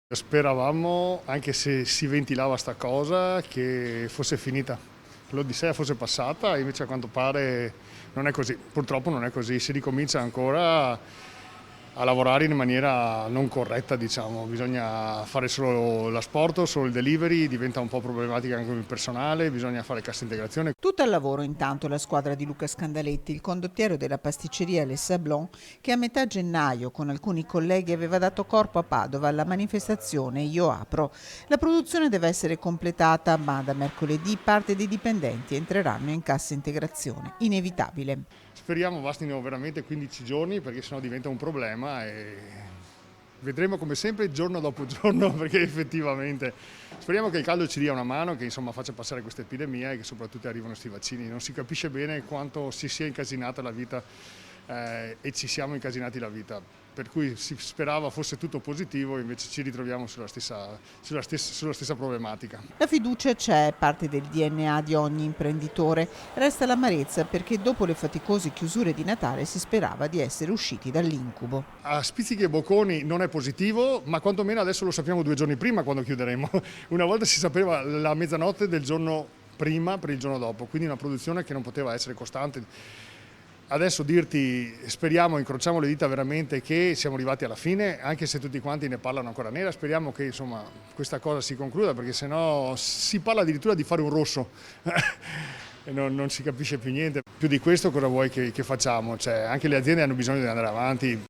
Speravamo, anche se si ventilava sta cosa, che fosse finita, che l'Odissea fosse passata, invece a quanto pare non è così. Purtroppo non è così, si ricomincia ancora a lavorare in maniera non corretta, diciamo. Bisogna fare solo l'asporto, solo il delivery, diventa un po' problematica anche con il personale, bisogna fare cassa integrazione. Tutto al lavoro intanto la squadra di Luca Scandaletti, il condottiero della pasticceria Les Sablons, che a metà gennaio con alcuni colleghi aveva dato corpo a Padova alla manifestazione Io apro. La produzione deve essere completata, ma da mercoledì parte dei dipendenti entreranno in cassa integrazione. Inevitabile. Speriamo bastino veramente 15 giorni, perché sennò diventa un problema e vedremo come sempre giorno dopo giorno, perché effettivamente speriamo che il caldo ci dia una mano, che insomma faccia passare questa epidemia e che soprattutto arrivino questi vaccini. Non si capisce bene quanto si sia incasinata la vita e ci siamo incasinati la vita, per cui si sperava fosse tutto positivo, invece ci ritroviamo sulla stessa problematica. La fiducia c'è, parte del DNA di ogni imprenditore. Resta l'amarezza perché dopo le faticose chiusure di Natale si sperava di essere usciti dall'incubo. A spizzichi e bocconi non è positivo, ma quantomeno adesso lo sappiamo 2 giorni prima quando chiuderemo. Una volta si sapeva la mezzanotte del giorno prima per il giorno dopo, quindi una produzione che non poteva essere costante. Adesso dirti, speriamo, incrociamo le dita veramente che siamo arrivati alla fine, anche se tutti quanti ne parlano ancora nera, speriamo che insomma questa cosa si concluda, perché sennò si parla addirittura di fare un rosso e non si capisce più niente. Più di questo cosa vuoi che facciamo? Cioè, anche le aziende hanno bisogno di andare avanti.